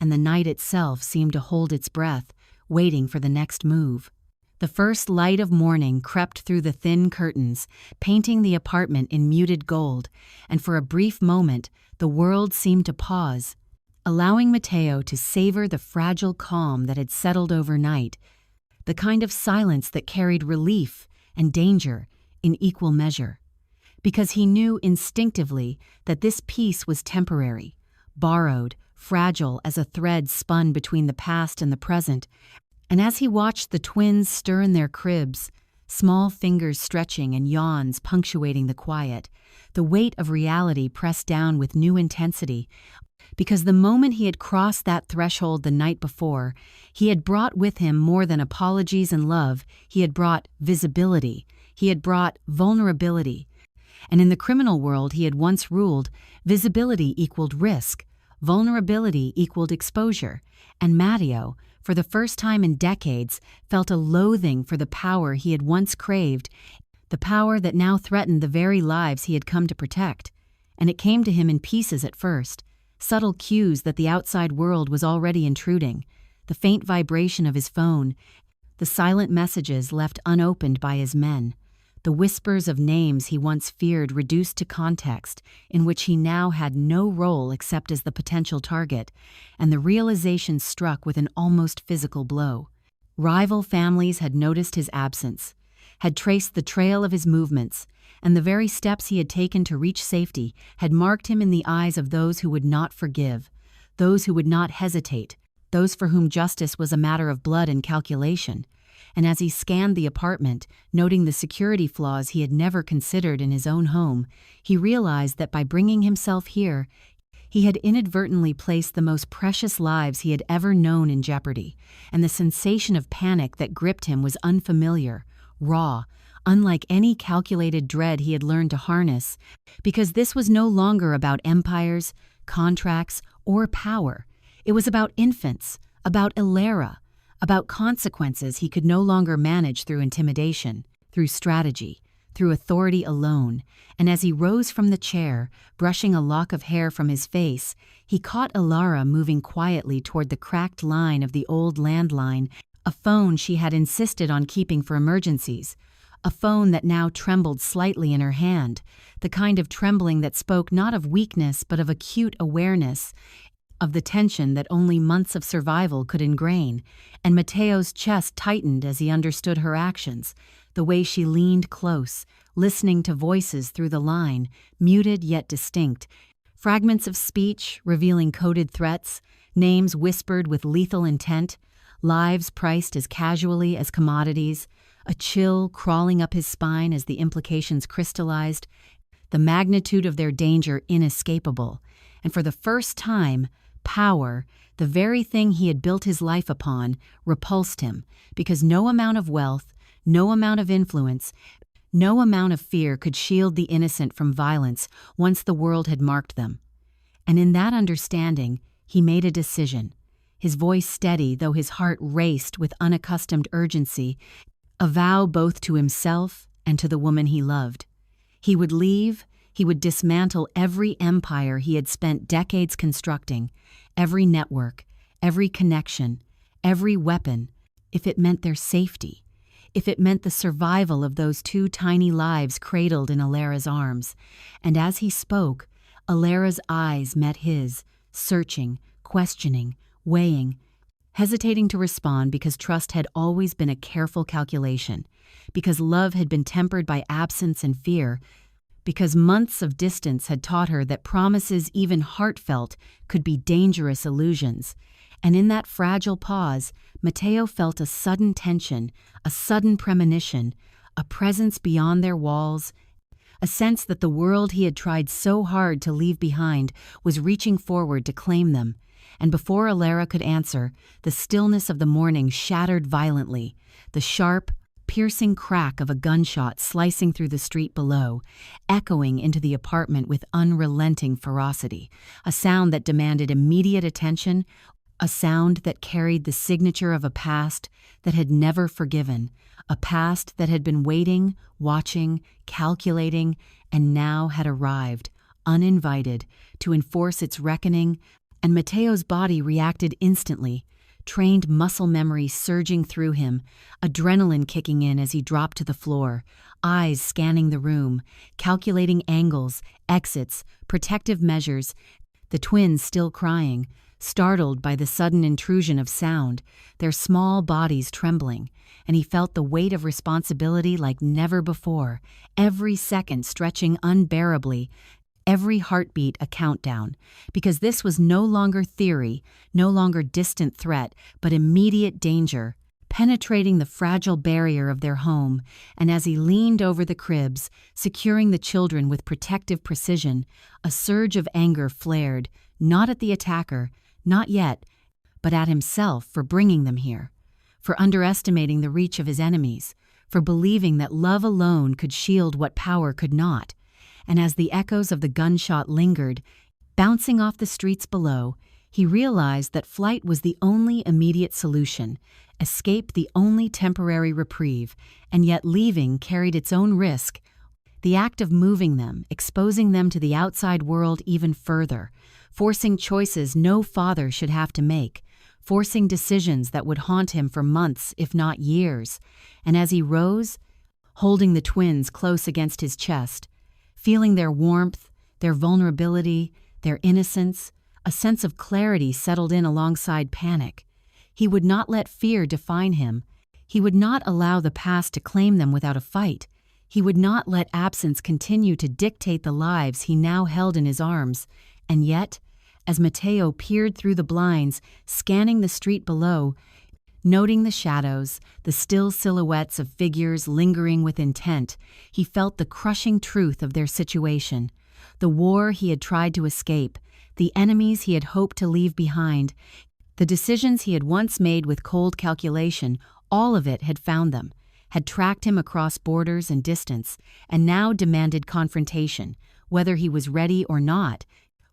and the night itself seemed to hold its breath, waiting for the next move. The first light of morning crept through the thin curtains, painting the apartment in muted gold, and for a brief moment the world seemed to pause, allowing Matteo to savor the fragile calm that had settled overnight, the kind of silence that carried relief and danger in equal measure, because he knew instinctively that this peace was temporary, borrowed, fragile as a thread spun between the past and the present. And as he watched the twins stir in their cribs, small fingers stretching and yawns punctuating the quiet, the weight of reality pressed down with new intensity, because the moment he had crossed that threshold the night before, he had brought with him more than apologies and love. He had brought visibility. He had brought vulnerability. And in the criminal world he had once ruled, visibility equaled risk, vulnerability equaled exposure, and Matteo, for the first time in decades, felt a loathing for the power he had once craved, the power that now threatened the very lives he had come to protect. And it came to him in pieces at first, subtle cues that the outside world was already intruding, the faint vibration of his phone, the silent messages left unopened by his men, the whispers of names he once feared reduced to context, in which he now had no role except as the potential target, and the realization struck with an almost physical blow. Rival families had noticed his absence, had traced the trail of his movements, and the very steps he had taken to reach safety had marked him in the eyes of those who would not forgive, those who would not hesitate, those for whom justice was a matter of blood and calculation. And as he scanned the apartment, noting the security flaws he had never considered in his own home, he realized that by bringing himself here, he had inadvertently placed the most precious lives he had ever known in jeopardy, and the sensation of panic that gripped him was unfamiliar, raw, unlike any calculated dread he had learned to harness, because this was no longer about empires, contracts, or power. It was about infants, about Elara, about consequences he could no longer manage through intimidation, through strategy, through authority alone. And as he rose from the chair, brushing a lock of hair from his face, he caught Elara moving quietly toward the cracked line of the old landline, a phone she had insisted on keeping for emergencies, a phone that now trembled slightly in her hand, the kind of trembling that spoke not of weakness but of acute awareness of the tension that only months of survival could ingrain. And Matteo's chest tightened as he understood her actions, the way she leaned close, listening to voices through the line, muted yet distinct, fragments of speech revealing coded threats, names whispered with lethal intent, lives priced as casually as commodities, a chill crawling up his spine as the implications crystallized, the magnitude of their danger inescapable. And for the first time, power, the very thing he had built his life upon, repulsed him, because no amount of wealth, no amount of influence, no amount of fear could shield the innocent from violence once the world had marked them. And in that understanding, he made a decision, his voice steady though his heart raced with unaccustomed urgency, a vow both to himself and to the woman he loved. He would leave. He would dismantle every empire he had spent decades constructing, every network, every connection, every weapon, if it meant their safety, if it meant the survival of those two tiny lives cradled in Elara's arms. And as he spoke, Elara's eyes met his, searching, questioning, weighing, hesitating to respond because trust had always been a careful calculation, because love had been tempered by absence and fear, because months of distance had taught her that promises, even heartfelt, could be dangerous illusions. And in that fragile pause, Matteo felt a sudden tension, a sudden premonition, a presence beyond their walls, a sense that the world he had tried so hard to leave behind was reaching forward to claim them. And before Elara could answer, the stillness of the morning shattered violently, the sharp, piercing crack of a gunshot slicing through the street below, echoing into the apartment with unrelenting ferocity, a sound that demanded immediate attention, a sound that carried the signature of a past that had never forgiven, a past that had been waiting, watching, calculating, and now had arrived, uninvited, to enforce its reckoning. And Matteo's body reacted instantly, trained muscle memory surging through him, adrenaline kicking in as he dropped to the floor, eyes scanning the room, calculating angles, exits, protective measures, the twins still crying, startled by the sudden intrusion of sound, their small bodies trembling, and he felt the weight of responsibility like never before, every second stretching unbearably, every heartbeat a countdown, because this was no longer theory, no longer distant threat, but immediate danger, penetrating the fragile barrier of their home. And as he leaned over the cribs, securing the children with protective precision, a surge of anger flared, not at the attacker, not yet, but at himself for bringing them here, for underestimating the reach of his enemies, for believing that love alone could shield what power could not. And as the echoes of the gunshot lingered, bouncing off the streets below, he realized that flight was the only immediate solution, escape the only temporary reprieve, and yet leaving carried its own risk. The act of moving them, exposing them to the outside world even further, forcing choices no father should have to make, forcing decisions that would haunt him for months, if not years. And as he rose, holding the twins close against his chest, feeling their warmth, their vulnerability, their innocence. A sense of clarity settled in alongside panic. He would not let fear define him. He would not allow the past to claim them without a fight. He would not let absence continue to dictate the lives he now held in his arms. And yet, as Matteo peered through the blinds, scanning the street below, noting the shadows, the still silhouettes of figures lingering with intent, he felt the crushing truth of their situation. The war he had tried to escape, the enemies he had hoped to leave behind, the decisions he had once made with cold calculation, all of it had found them, had tracked him across borders and distance, and now demanded confrontation, whether he was ready or not,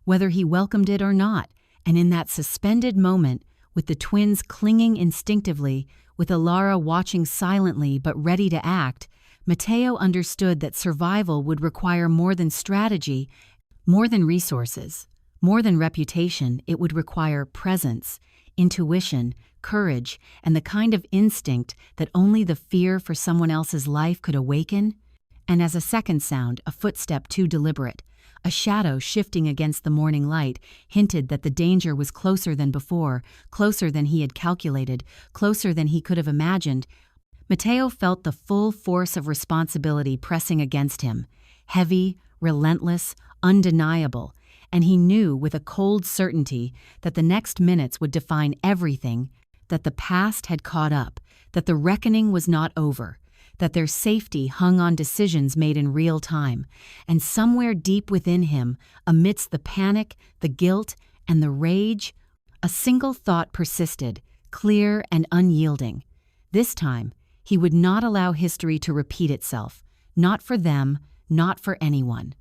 whether he welcomed it or not. And in that suspended moment, with the twins clinging instinctively, with Elara watching silently but ready to act, Matteo understood that survival would require more than strategy, more than resources, more than reputation. It would require presence, intuition, courage, and the kind of instinct that only the fear for someone else's life could awaken. And as a second sound, a footstep too deliberate, a shadow shifting against the morning light, hinted that the danger was closer than before, closer than he had calculated, closer than he could have imagined. Matteo felt the full force of responsibility pressing against him, heavy, relentless, undeniable, and he knew with a cold certainty that the next minutes would define everything, that the past had caught up, that the reckoning was not over, that their safety hung on decisions made in real time. And somewhere deep within him, amidst the panic, the guilt, and the rage, a single thought persisted, clear and unyielding. This time, he would not allow history to repeat itself, not for them, not for anyone.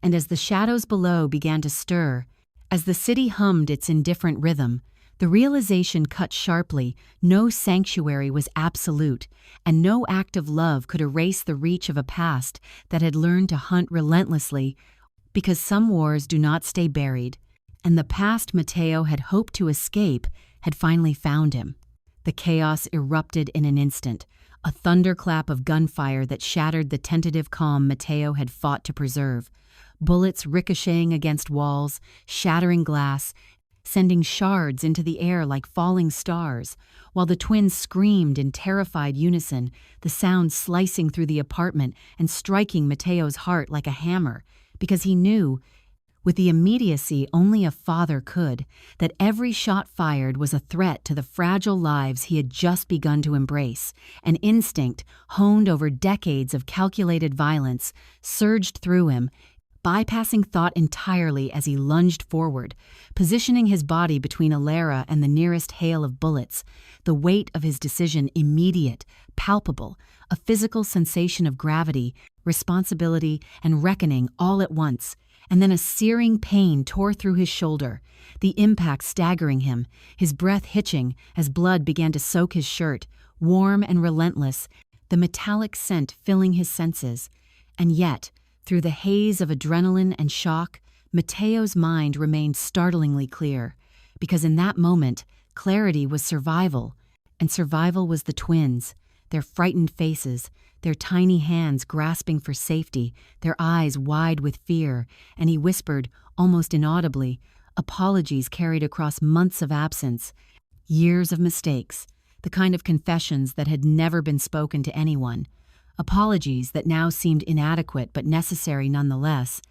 And as the shadows below began to stir, as the city hummed its indifferent rhythm, the realization cut sharply: no sanctuary was absolute, and no act of love could erase the reach of a past that had learned to hunt relentlessly, because some wars do not stay buried, and the past Matteo had hoped to escape had finally found him. The chaos erupted in an instant, a thunderclap of gunfire that shattered the tentative calm Matteo had fought to preserve. Bullets ricocheting against walls, shattering glass, sending shards into the air like falling stars, while the twins screamed in terrified unison, the sound slicing through the apartment and striking Matteo's heart like a hammer, because he knew, with the immediacy only a father could, that every shot fired was a threat to the fragile lives he had just begun to embrace. An instinct, honed over decades of calculated violence, surged through him, bypassing thought entirely as he lunged forward, positioning his body between Elara and the nearest hail of bullets, the weight of his decision immediate, palpable, a physical sensation of gravity, responsibility, and reckoning all at once. And then a searing pain tore through his shoulder, the impact staggering him, his breath hitching as blood began to soak his shirt, warm and relentless, the metallic scent filling his senses. And yet, through the haze of adrenaline and shock, Matteo's mind remained startlingly clear, because in that moment, clarity was survival, and survival was the twins, their frightened faces, their tiny hands grasping for safety, their eyes wide with fear, and he whispered, almost inaudibly, apologies carried across months of absence, years of mistakes, the kind of confessions that had never been spoken to anyone. Apologies that now seemed inadequate but necessary nonetheless,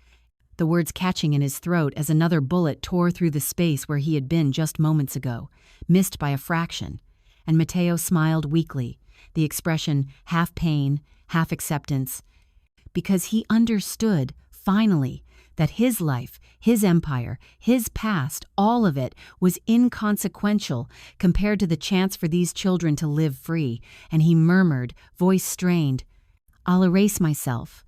the words catching in his throat as another bullet tore through the space where he had been just moments ago, missed by a fraction. And Matteo smiled weakly, the expression half pain, half acceptance, because he understood, finally, that his life, his empire, his past, all of it was inconsequential compared to the chance for these children to live free. And he murmured, voice strained, I'll erase myself.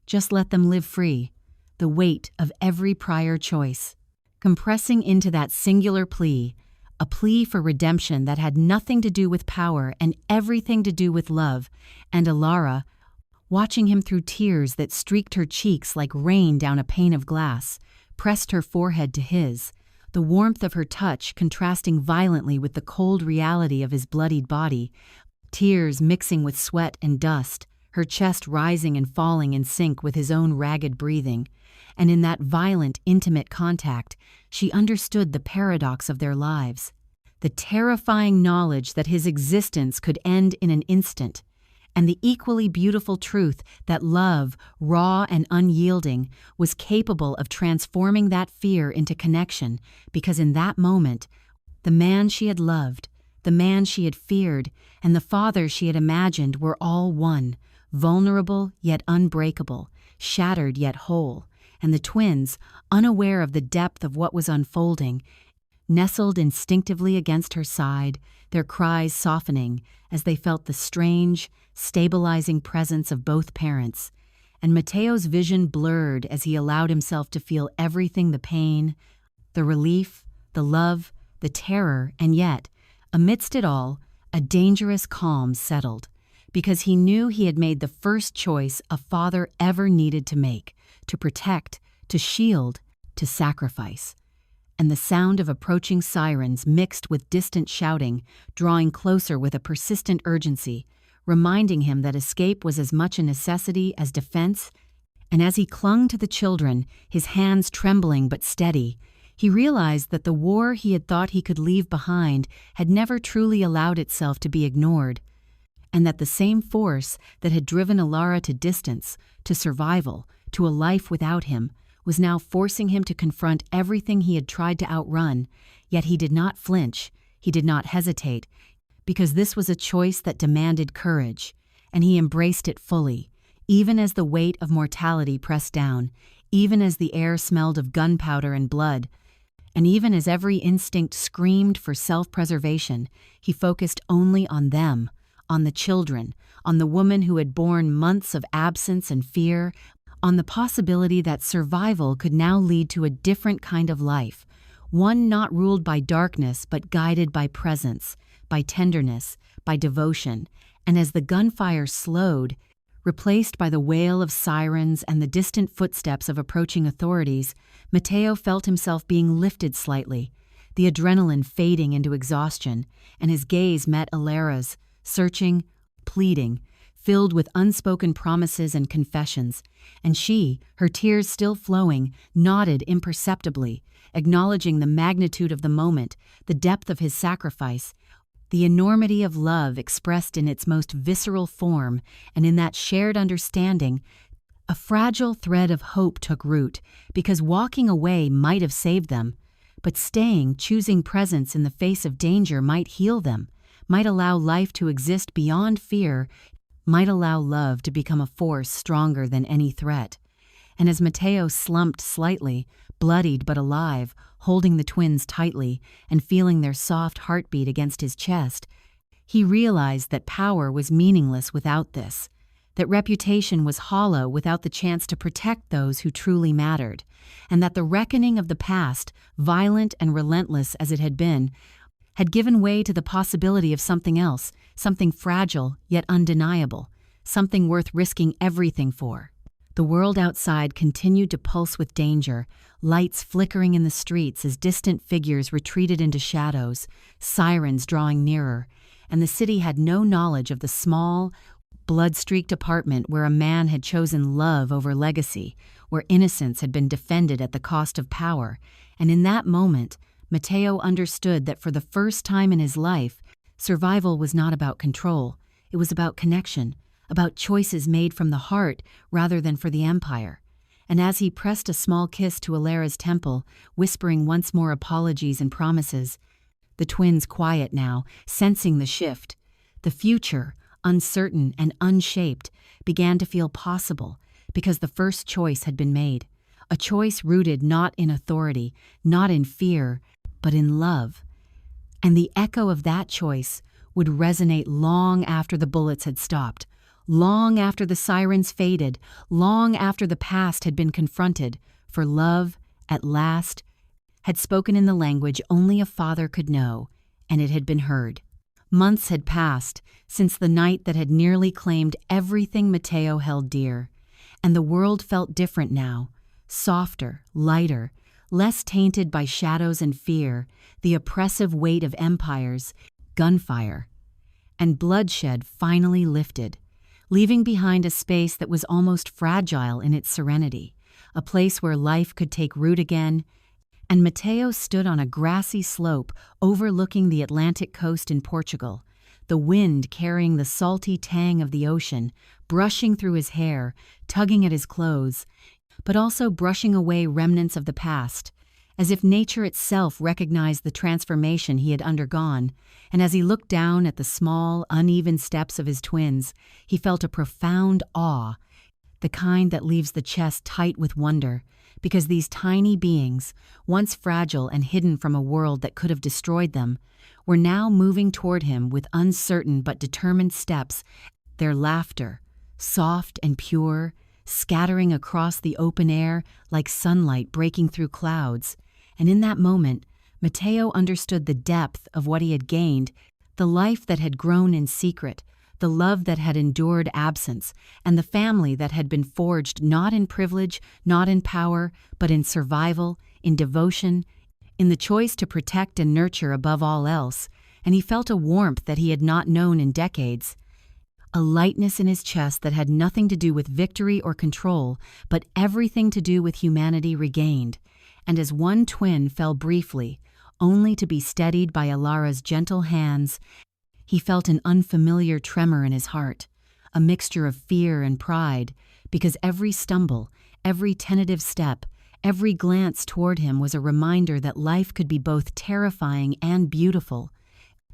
Just let them live free. The weight of every prior choice, compressing into that singular plea, a plea for redemption that had nothing to do with power and everything to do with love. And Elara, watching him through tears that streaked her cheeks like rain down a pane of glass, pressed her forehead to his, the warmth of her touch contrasting violently with the cold reality of his bloodied body, tears mixing with sweat and dust, her chest rising and falling in sync with his own ragged breathing, and in that violent, intimate contact, she understood the paradox of their lives, the terrifying knowledge that his existence could end in an instant, and the equally beautiful truth that love, raw and unyielding, was capable of transforming that fear into connection, because in that moment, the man she had loved, the man she had feared, and the father she had imagined were all one, vulnerable yet unbreakable, shattered yet whole, and the twins, unaware of the depth of what was unfolding, nestled instinctively against her side, their cries softening as they felt the strange, stabilizing presence of both parents, and Matteo's vision blurred as he allowed himself to feel everything: the pain, the relief, the love, the terror, and yet, amidst it all, a dangerous calm settled, because he knew he had made the first choice a father ever needed to make: to protect, to shield, to sacrifice. And the sound of approaching sirens mixed with distant shouting, drawing closer with a persistent urgency, reminding him that escape was as much a necessity as defense. And as he clung to the children, his hands trembling but steady, he realized that the war he had thought he could leave behind had never truly allowed itself to be ignored, and that the same force that had driven Elara to distance, to survival, to a life without him, was now forcing him to confront everything he had tried to outrun. Yet he did not flinch, he did not hesitate, because this was a choice that demanded courage, and he embraced it fully, even as the weight of mortality pressed down, even as the air smelled of gunpowder and blood, and even as every instinct screamed for self-preservation. He focused only on them, on the children, on the woman who had borne months of absence and fear, on the possibility that survival could now lead to a different kind of life, one not ruled by darkness but guided by presence, by tenderness, by devotion. And as the gunfire slowed, replaced by the wail of sirens and the distant footsteps of approaching authorities, Matteo felt himself being lifted slightly, the adrenaline fading into exhaustion, and his gaze met Elara's, searching, pleading, filled with unspoken promises and confessions, and she, her tears still flowing, nodded imperceptibly, acknowledging the magnitude of the moment, the depth of his sacrifice, the enormity of love expressed in its most visceral form. And in that shared understanding, a fragile thread of hope took root, because walking away might have saved them, but staying, choosing presence in the face of danger, might heal them, might allow life to exist beyond fear, might allow love to become a force stronger than any threat. And as Matteo slumped slightly, bloodied but alive, holding the twins tightly and feeling their soft heartbeat against his chest, he realized that power was meaningless without this, that reputation was hollow without the chance to protect those who truly mattered, and that the reckoning of the past, violent and relentless as it had been, had given way to the possibility of something else, something fragile yet undeniable, something worth risking everything for. The world outside continued to pulse with danger, lights flickering in the streets as distant figures retreated into shadows, sirens drawing nearer, and the city had no knowledge of the small, blood-streaked apartment where a man had chosen love over legacy, where innocence had been defended at the cost of power. And in that moment, Matteo understood that for the first time in his life, survival was not about control. It was about connection, about choices made from the heart rather than for the empire. And as he pressed a small kiss to Elara's temple, whispering once more apologies and promises, the twins quiet now, sensing the shift. The future, uncertain and unshaped, began to feel possible because the first choice had been made, a choice rooted not in authority, not in fear, but in love. And the echo of that choice would resonate long after the bullets had stopped, long after the sirens faded, long after the past had been confronted, for love, at last, had spoken in the language only a father could know, and it had been heard. Months had passed since the night that had nearly claimed everything Matteo held dear, and the world felt different now, softer, lighter, less tainted by shadows and fear, the oppressive weight of empires, gunfire, and bloodshed finally lifted, leaving behind a space that was almost fragile in its serenity, a place where life could take root again. And Matteo stood on a grassy slope overlooking the Atlantic coast in Portugal, the wind carrying the salty tang of the ocean, brushing through his hair, tugging at his clothes, but also brushing away remnants of the past, as if nature itself recognized the transformation he had undergone. And as he looked down at the small, uneven steps of his twins, he felt a profound awe, the kind that leaves the chest tight with wonder, because these tiny beings, once fragile and hidden from a world that could have destroyed them, were now moving toward him with uncertain but determined steps, their laughter, soft and pure, scattering across the open air like sunlight breaking through clouds. And in that moment, Matteo understood the depth of what he had gained, the life that had grown in secret, the love that had endured absence, and the family that had been forged not in privilege, not in power, but in survival, in devotion, in the choice to protect and nurture above all else. And he felt a warmth that he had not known in decades, a lightness in his chest that had nothing to do with victory or control, but everything to do with humanity regained. And as one twin fell briefly, only to be steadied by Elara's gentle hands, he felt an unfamiliar tremor in his heart, a mixture of fear and pride, because every stumble, every tentative step, every glance toward him was a reminder that life could be both terrifying and beautiful,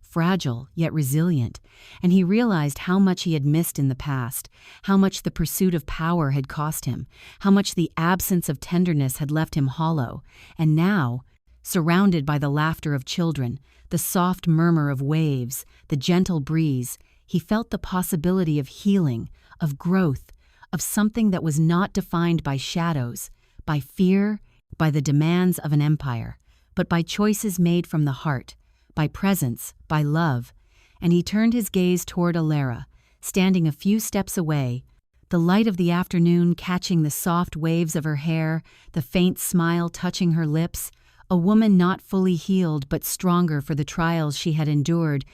fragile yet resilient. And he realized how much he had missed in the past, how much the pursuit of power had cost him, how much the absence of tenderness had left him hollow. And now, surrounded by the laughter of children, the soft murmur of waves, the gentle breeze, he felt the possibility of healing, of growth, of something that was not defined by shadows, by fear, by the demands of an empire, but by choices made from the heart, by presence, by love. And he turned his gaze toward Elara, standing a few steps away, the light of the afternoon catching the soft waves of her hair, the faint smile touching her lips, a woman not fully healed but stronger for the trials she had endured,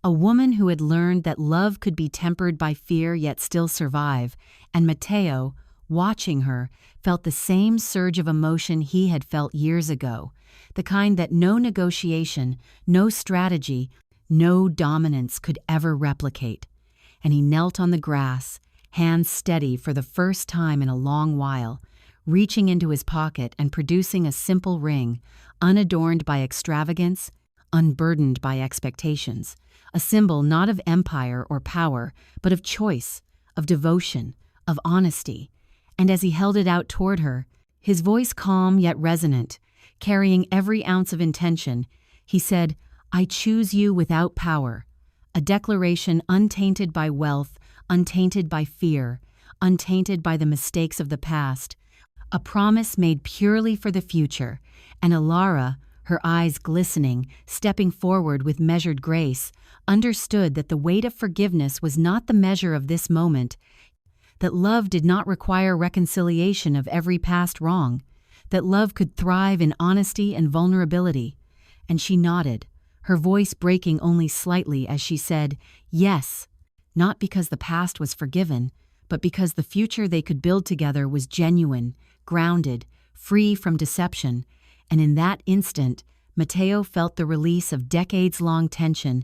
a woman who had learned that love could be tempered by fear yet still survive. And Matteo, watching her, felt the same surge of emotion he had felt years ago, the kind that no negotiation, no strategy, no dominance could ever replicate. And he knelt on the grass, hands steady for the first time in a long while, reaching into his pocket and producing a simple ring, unadorned by extravagance, unburdened by expectations, a symbol not of empire or power, but of choice, of devotion, of honesty. And as he held it out toward her, his voice calm yet resonant, carrying every ounce of intention, he said, "I choose you without power," a declaration untainted by wealth, untainted by fear, untainted by the mistakes of the past, a promise made purely for the future. And Elara, her eyes glistening, stepping forward with measured grace, understood that the weight of forgiveness was not the measure of this moment, that love did not require reconciliation of every past wrong, that love could thrive in honesty and vulnerability. And she nodded, her voice breaking only slightly as she said, "Yes," not because the past was forgiven, but because the future they could build together was genuine, grounded, free from deception. And in that instant, Matteo felt the release of decades-long tension,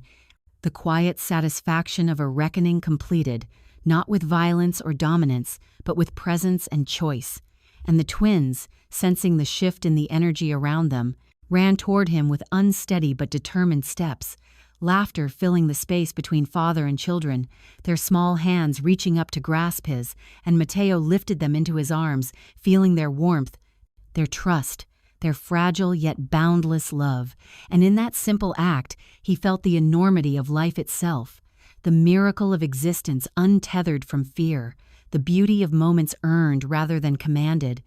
the quiet satisfaction of a reckoning completed, not with violence or dominance, but with presence and choice. And the twins, sensing the shift in the energy around them, ran toward him with unsteady but determined steps, laughter filling the space between father and children, their small hands reaching up to grasp his, and Matteo lifted them into his arms, feeling their warmth, their trust, their fragile yet boundless love. And in that simple act, he felt the enormity of life itself, the miracle of existence untethered from fear, the beauty of moments earned rather than commanded.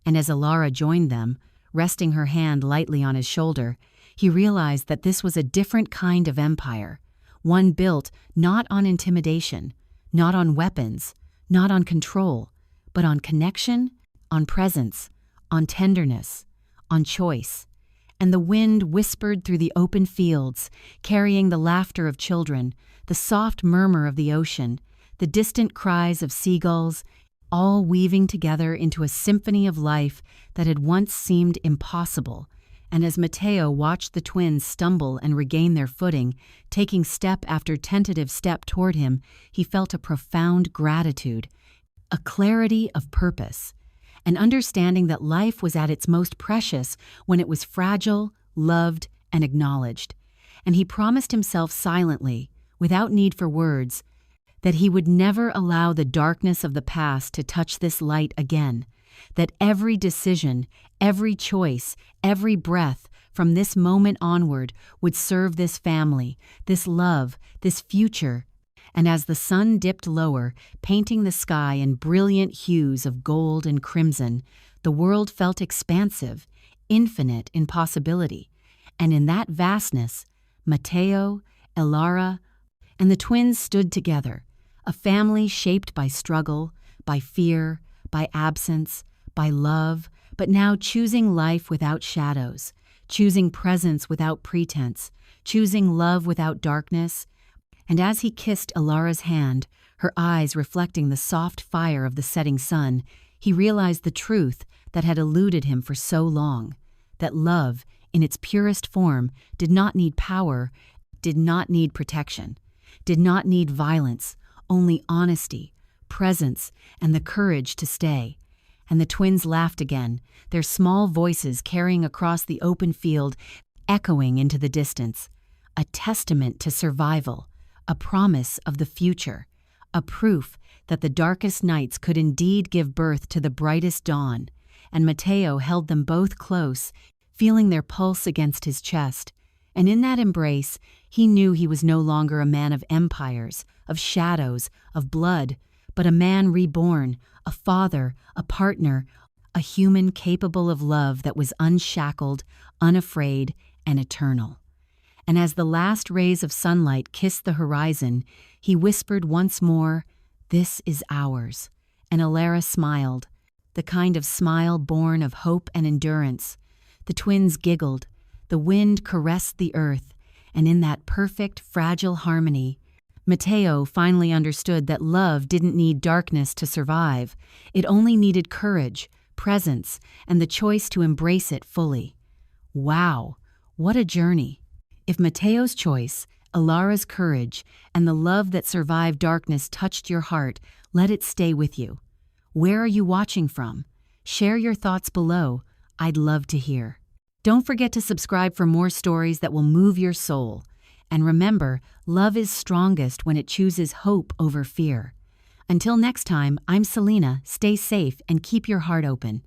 And as Elara joined them, resting her hand lightly on his shoulder, he realized that this was a different kind of empire, one built not on intimidation, not on weapons, not on control, but on connection, on presence, on tenderness, on choice. And the wind whispered through the open fields, carrying the laughter of children, the soft murmur of the ocean, the distant cries of seagulls, all weaving together into a symphony of life that had once seemed impossible. And as Matteo watched the twins stumble and regain their footing, taking step after tentative step toward him, he felt a profound gratitude, a clarity of purpose, an understanding that life was at its most precious when it was fragile, loved, and acknowledged. And he promised himself silently, without need for words, that he would never allow the darkness of the past to touch this light again, that every decision, every choice, every breath from this moment onward would serve this family, this love, this future. And as the sun dipped lower, painting the sky in brilliant hues of gold and crimson, the world felt expansive, infinite in possibility. And in that vastness, Matteo, Elara, and the twins stood together, a family shaped by struggle, by fear, by absence, by love, but now choosing life without shadows, choosing presence without pretense, choosing love without darkness. And as he kissed Elara's hand, her eyes reflecting the soft fire of the setting sun, he realized the truth that had eluded him for so long, that love, in its purest form, did not need power, did not need protection, did not need violence, only honesty, presence, and the courage to stay. And the twins laughed again, their small voices carrying across the open field, echoing into the distance, a testament to survival, a promise of the future, a proof that the darkest nights could indeed give birth to the brightest dawn. And Matteo held them both close, feeling their pulse against his chest. And in that embrace, he knew he was no longer a man of empires, of shadows, of blood, but a man reborn, a father, a partner, a human capable of love that was unshackled, unafraid, and eternal. And as the last rays of sunlight kissed the horizon, he whispered once more, "This is ours." And Elara smiled, the kind of smile born of hope and endurance. The twins giggled, the wind caressed the earth, and in that perfect, fragile harmony, Matteo finally understood that love didn't need darkness to survive. It only needed courage, presence, and the choice to embrace it fully. Wow, what a journey! If Matteo's choice, Elara's courage, and the love that survived darkness touched your heart, let it stay with you. Where are you watching from? Share your thoughts below. I'd love to hear. Don't forget to subscribe for more stories that will move your soul. And remember, love is strongest when it chooses hope over fear. Until next time, I'm Selena. Stay safe and keep your heart open.